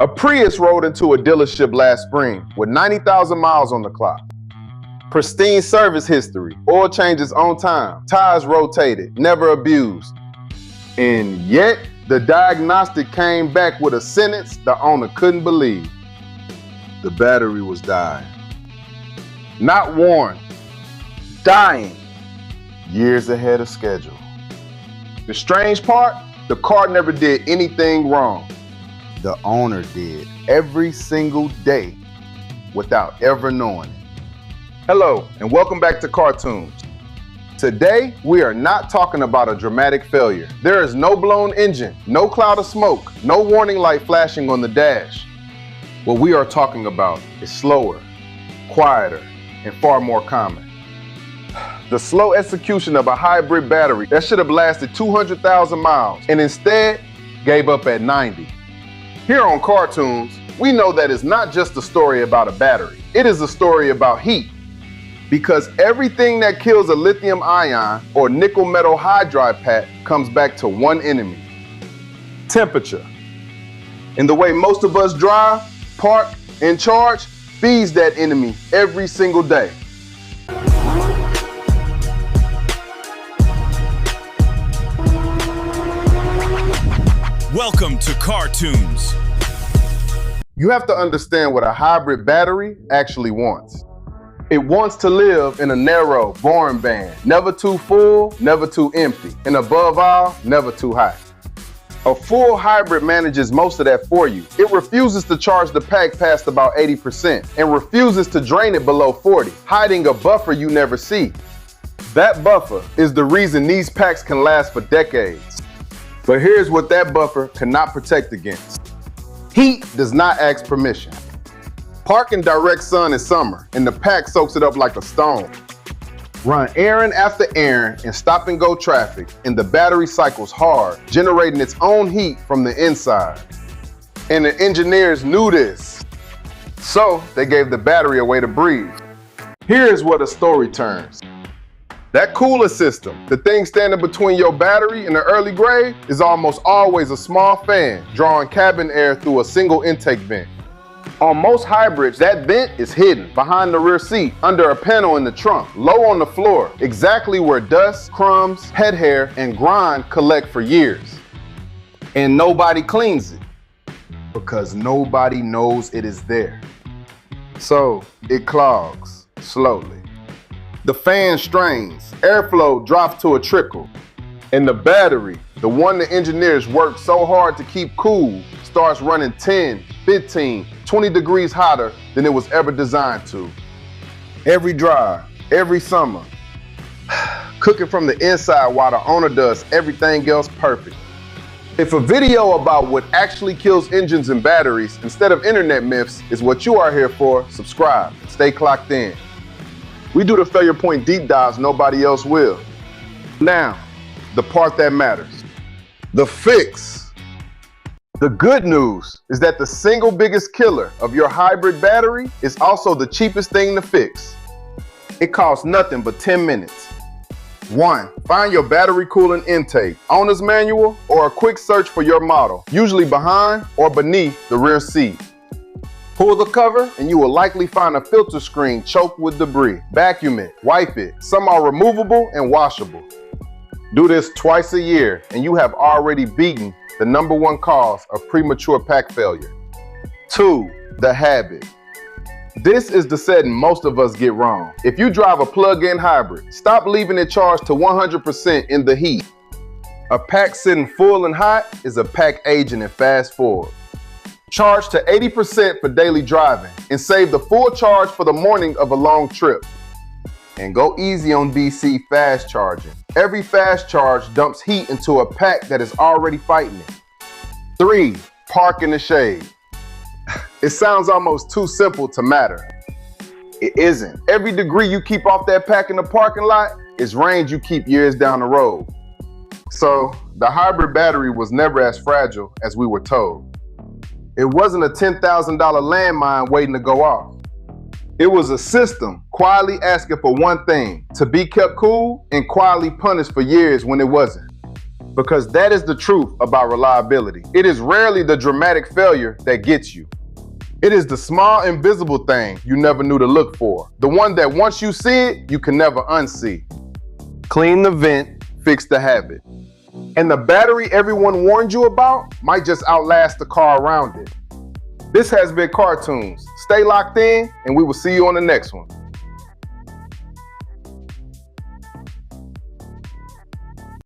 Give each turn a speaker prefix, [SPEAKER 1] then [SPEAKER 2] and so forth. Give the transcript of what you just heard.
[SPEAKER 1] A Prius rolled into a dealership last spring with 90,000 miles on the clock. Pristine service history, oil changes on time, tires rotated, never abused. And yet, the diagnostic came back with a sentence the owner couldn't believe. The battery was dying. Not warned, dying. Years ahead of schedule. The strange part, the car never did anything wrong. The owner did every single day without ever knowing it. Hello, and welcome back to Cartoons. Today, we are not talking about a dramatic failure. There is no blown engine, no cloud of smoke, no warning light flashing on the dash. What we are talking about is slower, quieter, and far more common. The slow execution of a hybrid battery that should have lasted 200,000 miles and instead gave up at 90. Here on Cartoons, we know that it's not just a story about a battery. It is a story about heat. Because everything that kills a lithium ion or nickel metal hydride pack comes back to one enemy: temperature. And the way most of us drive, park, and charge feeds that enemy every single day.
[SPEAKER 2] Welcome to Cartoons.
[SPEAKER 1] You have to understand what a hybrid battery actually wants. It wants to live in a narrow, boring band, never too full, never too empty, and above all, never too high. A full hybrid manages most of that for you. It refuses to charge the pack past about 80% and refuses to drain it below 40, hiding a buffer you never see. That buffer is the reason these packs can last for decades. But here's what that buffer cannot protect against. Heat does not ask permission. Park in direct sun in summer, and the pack soaks it up like a stone. Run errand after errand in stop-and-go traffic, and the battery cycles hard, generating its own heat from the inside. And the engineers knew this, so they gave the battery a way to breathe. Here's where the story turns. That cooler system, the thing standing between your battery and the early grade, is almost always a small fan drawing cabin air through a single intake vent. On most hybrids, that vent is hidden behind the rear seat, under a panel in the trunk, low on the floor, exactly where dust, crumbs, head hair, and grime collect for years. And nobody cleans it, because nobody knows it is there. So it clogs slowly. The fan strains, airflow drops to a trickle, and the battery, the one the engineers worked so hard to keep cool, starts running 10, 15, 20 degrees hotter than it was ever designed to. Every drive, every summer, cooking from the inside while the owner does everything else perfect. If a video about what actually kills engines and batteries instead of internet myths is what you are here for, subscribe and stay clocked in. We do the failure point deep dives nobody else will. Now, the part that matters. The fix. The good news is that the single biggest killer of your hybrid battery is also the cheapest thing to fix. It costs nothing but 10 minutes. 1. Find your battery coolant intake, owner's manual, or a quick search for your model, usually behind or beneath the rear seat. Pull the cover and you will likely find a filter screen choked with debris. Vacuum it, wipe it. Some are removable and washable. Do this twice a year and you have already beaten the #1 cause of premature pack failure. 2. The habit. This is the setting most of us get wrong. If you drive a plug-in hybrid, stop leaving it charged to 100% in the heat. A pack sitting full and hot is a pack aging and fast forward. Charge to 80% for daily driving and save the full charge for the morning of a long trip. And go easy on DC fast charging. Every fast charge dumps heat into a pack that is already fighting it. 3. Park in the shade. It sounds almost too simple to matter. It isn't. Every degree you keep off that pack in the parking lot is range you keep years down the road. So the hybrid battery was never as fragile as we were told. It wasn't a $10,000 landmine waiting to go off. It was a system quietly asking for one thing: to be kept cool, and quietly punished for years when it wasn't. Because that is the truth about reliability. It is rarely the dramatic failure that gets you. It is the small, invisible thing you never knew to look for. The one that once you see it, you can never unsee. Clean the vent, fix the habit. And the battery everyone warned you about might just outlast the car around it. This has been Cartoons. Stay locked in, and we will see you on the next one.